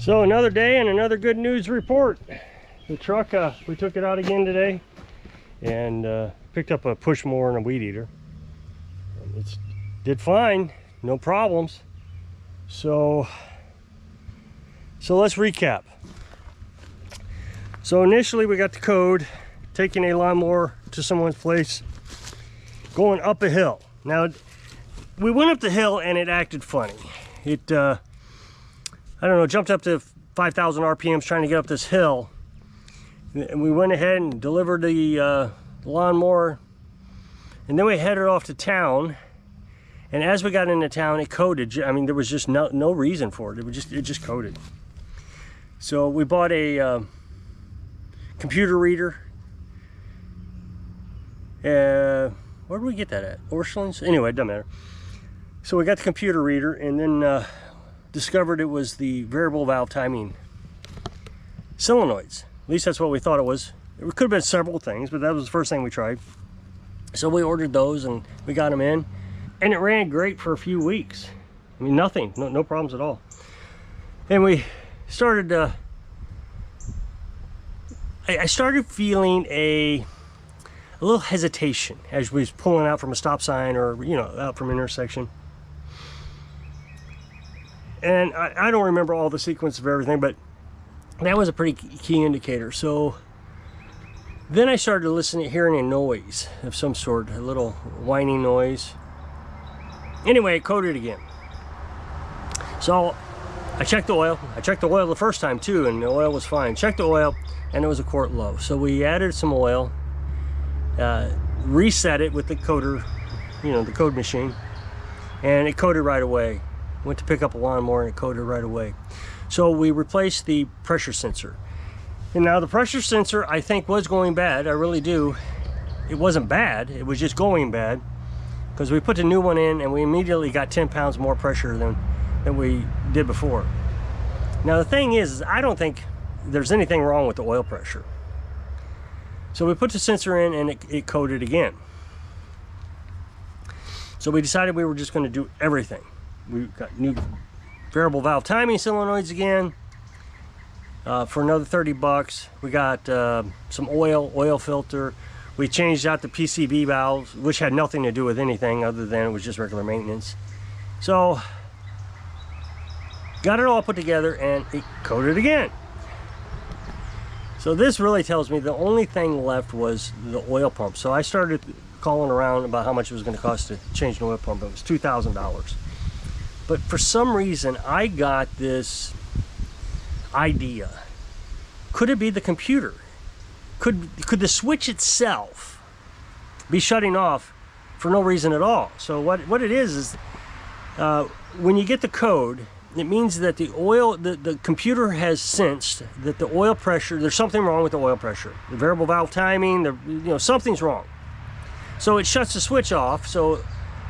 So another day and another good news report. The truck, we took it out again today and picked up a push mower and a weed eater. It did fine, no problems. So let's recap. So initially we got the code, taking a lawnmower to someone's place, going up a hill. Now we went up the hill and it acted funny. It I don't know, jumped up to 5,000 RPMs trying to get up this hill. And we went ahead and delivered the lawnmower. And then we headed off to town. And as we got into town, it coded. I mean, there was just no reason for it. It just coded. So we bought a computer reader. Where did we get that at? Orscheln's? Anyway, it doesn't matter. So we got the computer reader and then discovered it was the variable valve timing solenoids. At least that's what we thought it was. It could have been several things, but that was the first thing we tried. So we ordered those and we got them in, and it ran great for a few weeks. I mean, nothing, no problems at all. And we started, I started feeling a little hesitation as we was pulling out from a stop sign or, you know, out from an intersection. And I don't remember all the sequence of everything, but that was a pretty key indicator. So then I started hearing a noise of some sort, a little whining noise. Anyway, it coded again. So I checked the oil. I checked the oil the first time too, and the oil was fine. Checked the oil, and it was a quart low. So we added some oil, reset it with the coder, you know, the code machine, and it coded right away. Went to pick up a lawnmower and it coded right away. So we replaced the pressure sensor. And now the pressure sensor, I think, was going bad. I really do. It wasn't bad, it was just going bad, because we put the new one in and we immediately got 10 pounds more pressure than we did before. Now the thing is I don't think there's anything wrong with the oil pressure. So we put the sensor in and it coded again. So we decided we were just going to do everything. We got new variable valve timing solenoids again for another 30 bucks. We got some oil filter. We changed out the PCV valves, which had nothing to do with anything other than it was just regular maintenance. So got it all put together and it coded again. So this really tells me the only thing left was the oil pump. So I started calling around about how much it was going to cost to change an oil pump. It was $2,000. But for some reason, I got this idea. Could it be the computer? Could the switch itself be shutting off for no reason at all? So what it is when you get the code, it means that the computer has sensed that the oil pressure, there's something wrong with the oil pressure. The variable valve timing, something's wrong. So it shuts the switch off. So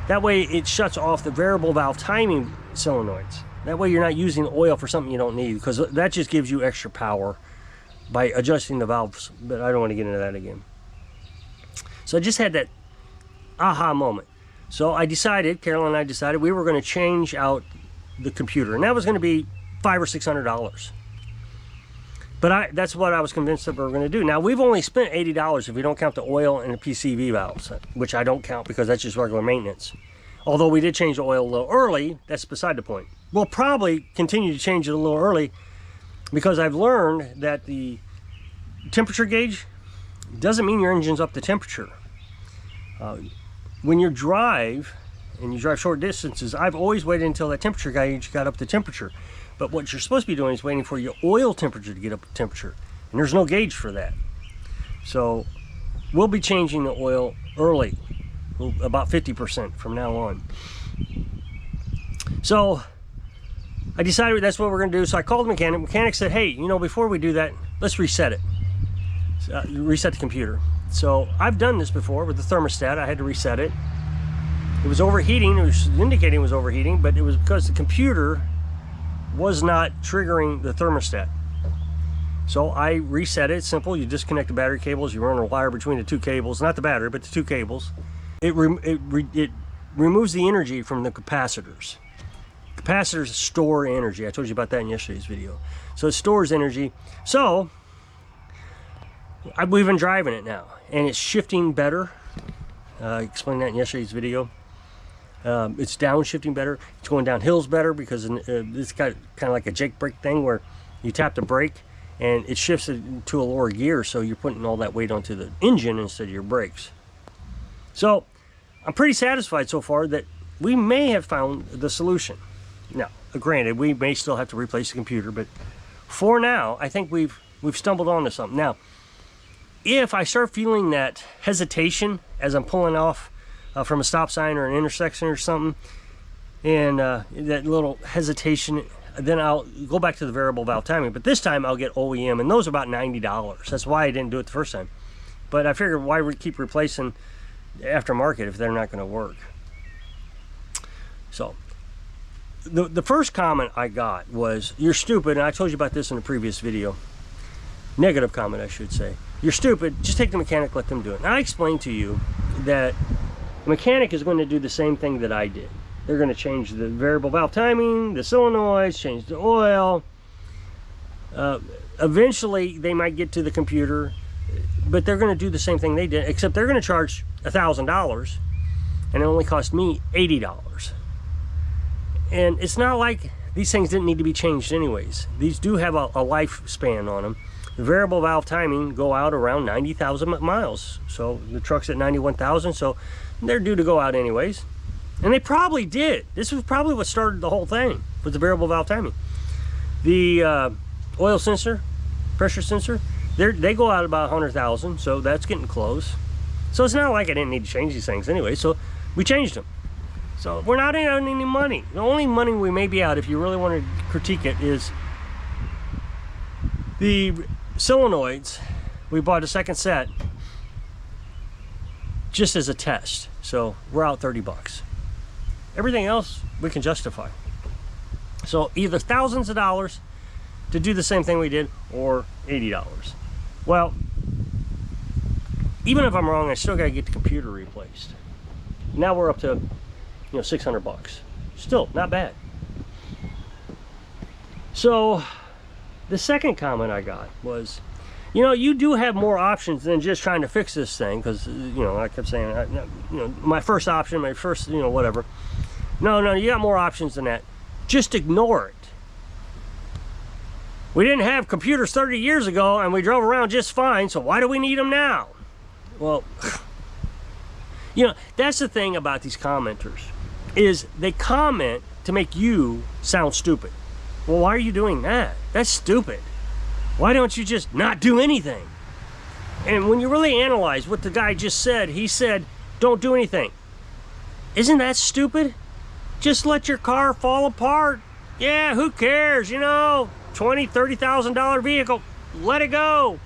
that way it shuts off the variable valve timing solenoids. That way you're not using oil for something you don't need, because that just gives you extra power by adjusting the valves. But I don't want to get into that again. So I just had that aha moment. So Carolyn and I decided we were going to change out the computer, and that was going to be $500 or $600. But that's what I was convinced that we were going to do. Now we've only spent $80 if we don't count the oil and the PCV valves, which I don't count because that's just regular maintenance. Although we did change the oil a little early, that's beside the point. We'll probably continue to change it a little early because I've learned that the temperature gauge doesn't mean your engine's up to temperature. When you drive short distances, I've always waited until that temperature gauge got up to temperature. But what you're supposed to be doing is waiting for your oil temperature to get up to temperature. And there's no gauge for that. So we'll be changing the oil early, about 50% from now on. So I decided that's what we're going to do. So I called the mechanic. The mechanic said, hey, before we do that, let's reset it. Reset the computer. So I've done this before with the thermostat. I had to reset it. It was overheating. It was indicating it was overheating, but it was because the computer was not triggering the thermostat. So I reset it. It's simple. You disconnect the battery cables. You run a wire between the two cables, not the battery, but the two cables. It removes the energy from the capacitors. Capacitors store energy. I told you about that in yesterday's video. So it stores energy. So we've been driving it now, and it's shifting better. I explained that in yesterday's video. It's downshifting better. It's going down hills better because it's got kind of like a Jake brake thing where you tap the brake and it shifts it to a lower gear, so you're putting all that weight onto the engine instead of your brakes. So I'm pretty satisfied so far that we may have found the solution. Now, granted, we may still have to replace the computer, but for now, I think we've stumbled onto something. Now, if I start feeling that hesitation as I'm pulling off from a stop sign or an intersection or something, and that little hesitation, then I'll go back to the variable valve timing. But this time I'll get OEM, and those are about $90. That's why I didn't do it the first time. But I figured, why keep replacing aftermarket if they're not going to work? So the first comment I got was, "You're stupid," and I told you about this in a previous video. Negative comment, I should say. "You're stupid, just take the mechanic, let them do it." And I explained to you that the mechanic is going to do the same thing that I did. They're going to change the variable valve timing, the solenoids, change the oil. Eventually, they might get to the computer, but they're going to do the same thing they did, except they're going to charge $1,000, and it only cost me $80. And it's not like these things didn't need to be changed anyways. These do have a lifespan on them. The variable valve timing go out around 90,000 miles. So the truck's at 91,000, so they're due to go out anyways. And they probably did. This was probably what started the whole thing, was the variable valve timing. The oil sensor, pressure sensor, they go out about 100,000, so that's getting close. So it's not like I didn't need to change these things anyway, so we changed them. So we're not out any money. The only money we may be out, if you really want to critique it, is the solenoids. We bought a second set just as a test, so we're out $30. Everything else we can justify. So either thousands of dollars to do the same thing we did, or $80. Well, even if I'm wrong, I still got to get the computer replaced. Now we're up to, $600. Still not bad. So the second comment I got was, you do have more options than just trying to fix this thing, because I kept saying, my first option, whatever. No, you got more options than that. Just ignore it. We didn't have computers 30 years ago, and we drove around just fine, so why do we need them now? Well, that's the thing about these commenters, is they comment to make you sound stupid. Well, why are you doing that? That's stupid. Why don't you just not do anything? And when you really analyze what the guy just said, he said, don't do anything. Isn't that stupid? Just let your car fall apart. Yeah, who cares? $20,000, $30,000 vehicle. Let it go.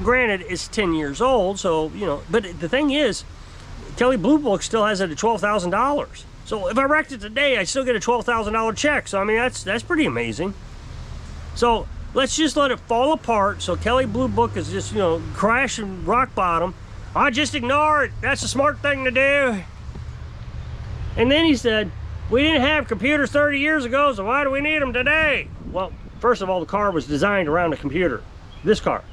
Granted, it's 10 years old, so, but the thing is, Kelley Blue Book still has it at $12,000. So if I wrecked it today, I still get a $12,000 check. So, I mean, that's pretty amazing. So let's just let it fall apart. So Kelley Blue Book is just, crash and rock bottom. I just ignore it. That's a smart thing to do. And then he said, we didn't have computers 30 years ago, so why do we need them today? Well, first of all, the car was designed around a computer. This car.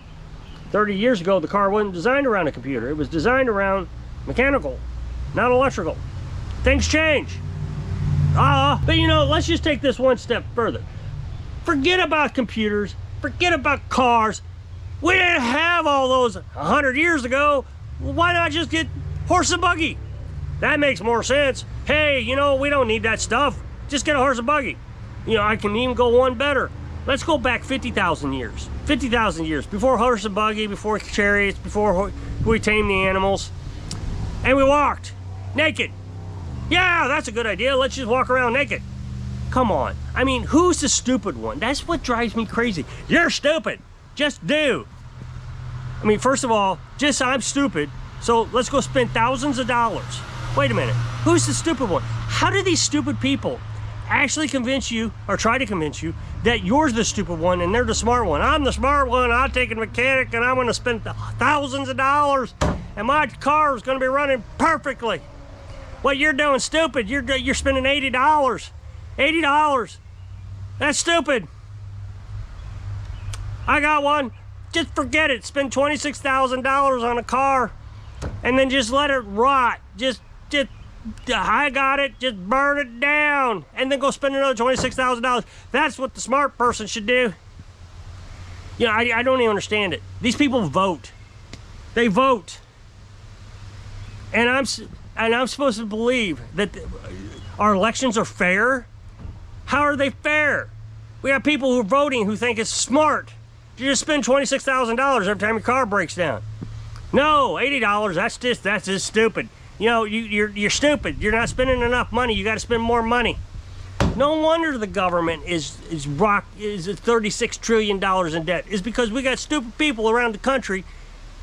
30 years ago, the car wasn't designed around a computer. It was designed around mechanical, not electrical. Things change. But let's just take this one step further. Forget about computers. Forget about cars. We didn't have all those 100 years ago. Well, why not just get horse and buggy? That makes more sense. Hey, we don't need that stuff. Just get a horse and buggy. I can even go one better. Let's go back 50,000 years. 50,000 years. Before horse and buggy, before chariots, before we tamed the animals. And we walked naked. Yeah, that's a good idea. Let's just walk around naked. Come on. I mean, who's the stupid one? That's what drives me crazy. You're stupid. Just do. I mean, first of all, I'm stupid. So let's go spend thousands of dollars. Wait a minute. Who's the stupid one? How do these stupid people actually convince you, or try to convince you, that you're the stupid one and they're the smart one? I'm the smart one. I'll take a mechanic and I'm going to spend thousands of dollars and my car is going to be running perfectly. What you're doing, stupid. You're spending $80 $80. That's stupid. I got one. Just forget it. Spend $26,000 on a car and then just let it rot. Just, I got it. Just burn it down and then go spend another $26,000. That's what the smart person should do. You know, I don't even understand it. These people vote. They vote. And I'm supposed to believe that our elections are fair? How are they fair? We have people who are voting who think it's smart to just spend $26,000 every time your car breaks down. No, $80, that's just stupid. You know, you're stupid. You're not spending enough money. You got to spend more money. No wonder the government is $36 trillion in debt. It's because we got stupid people around the country.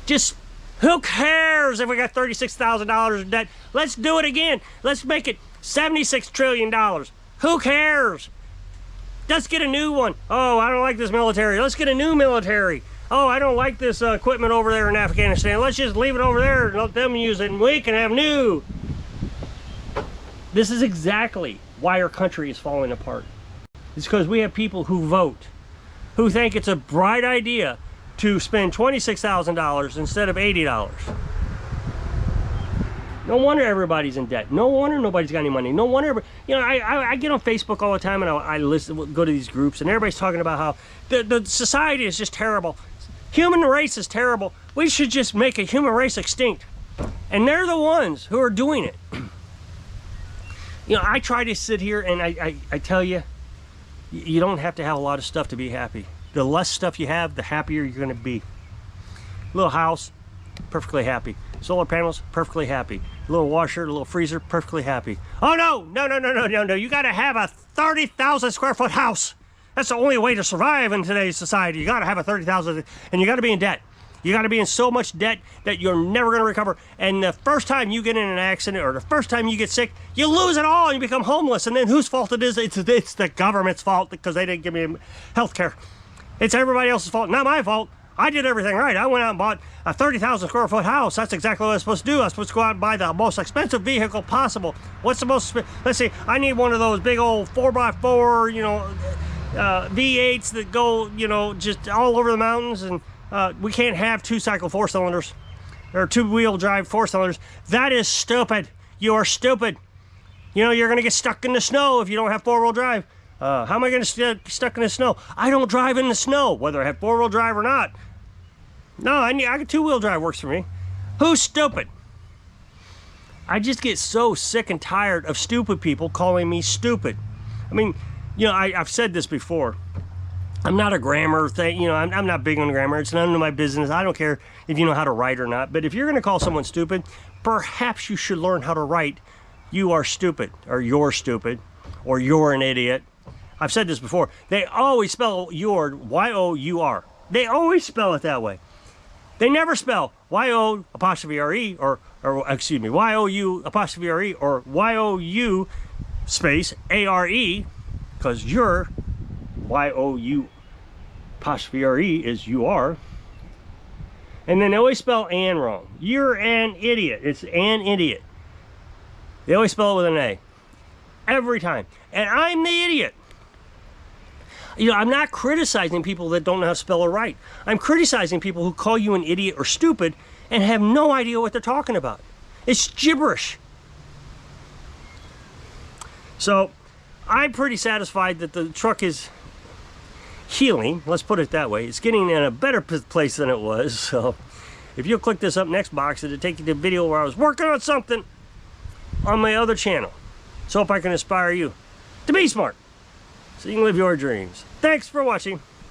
Just, who cares if we got $36,000 in debt? Let's do it again. Let's make it $76 trillion. Who cares? Let's get a new one. Oh, I don't like this military. Let's get a new military. Oh, I don't like this equipment over there in Afghanistan. Let's just leave it over there and let them use it and we can have new. This is exactly why our country is falling apart. It's because we have people who vote, who think it's a bright idea to spend $26,000 instead of $80. No wonder everybody's in debt. No wonder nobody's got any money. No wonder, you know, I get on Facebook all the time and I listen, go to these groups and everybody's talking about how the society is just terrible. Human race is terrible. We should just make a human race extinct. And they're the ones who are doing it. You know, I try to sit here and I tell you, you don't have to have a lot of stuff to be happy. The less stuff you have, the happier you're going to be. Little house, perfectly happy. Solar panels, perfectly happy. A little washer, a little freezer, perfectly happy. Oh no! You got to have a 30,000 square foot house. That's the only way to survive in today's society. You got to have a 30,000, and you got to be in debt. You got to be in so much debt that you're never going to recover. And the first time you get in an accident or the first time you get sick, you lose it all and you become homeless. And then whose fault it is? It's the government's fault because they didn't give me health care. It's everybody else's fault, not my fault. I did everything right. I went out and bought a 30,000 square foot house. That's exactly what I was supposed to do. I was supposed to go out and buy the most expensive vehicle possible. What's the most, let's see, I need one of those big old 4x4, you know, V8s that go, you know, just all over the mountains. And we can't have two-cycle four-cylinders or two-wheel drive four-cylinders. That is stupid. You are stupid. You know, you're going to get stuck in the snow if you don't have four-wheel drive. How am I going to get stuck in the snow? I don't drive in the snow, whether I have four-wheel drive or not. No, I got two-wheel drive works for me. Who's stupid? I just get so sick and tired of stupid people calling me stupid. I mean, you know, I've said this before. I'm not a grammar thing, you know, I'm not big on grammar. It's none of my business. I don't care if you know how to write or not. But if you're going to call someone stupid, perhaps you should learn how to write "you are stupid" or "you're stupid" or "you're an idiot." I've said this before. They always spell "your" Y-O-U-R. They always spell it that way. They never spell Y-O''re or excuse me, Y-O-U''re or Y-O-U space A-R-E, because "you're" Y-O-U''re is "you are." And then they always spell "an" wrong. You're an idiot. It's an idiot. They always spell it with an A. Every time. And I'm the idiot. You know, I'm not criticizing people that don't know how to spell it right. I'm criticizing people who call you an idiot or stupid and have no idea what they're talking about. It's gibberish. So, I'm pretty satisfied that the truck is healing. Let's put it that way. It's getting in a better place than it was. So, if you'll click this up next box, it'll take you to a video where I was working on something on my other channel. So, if I can inspire you to be smart, so you can live your dreams. Thanks for watching.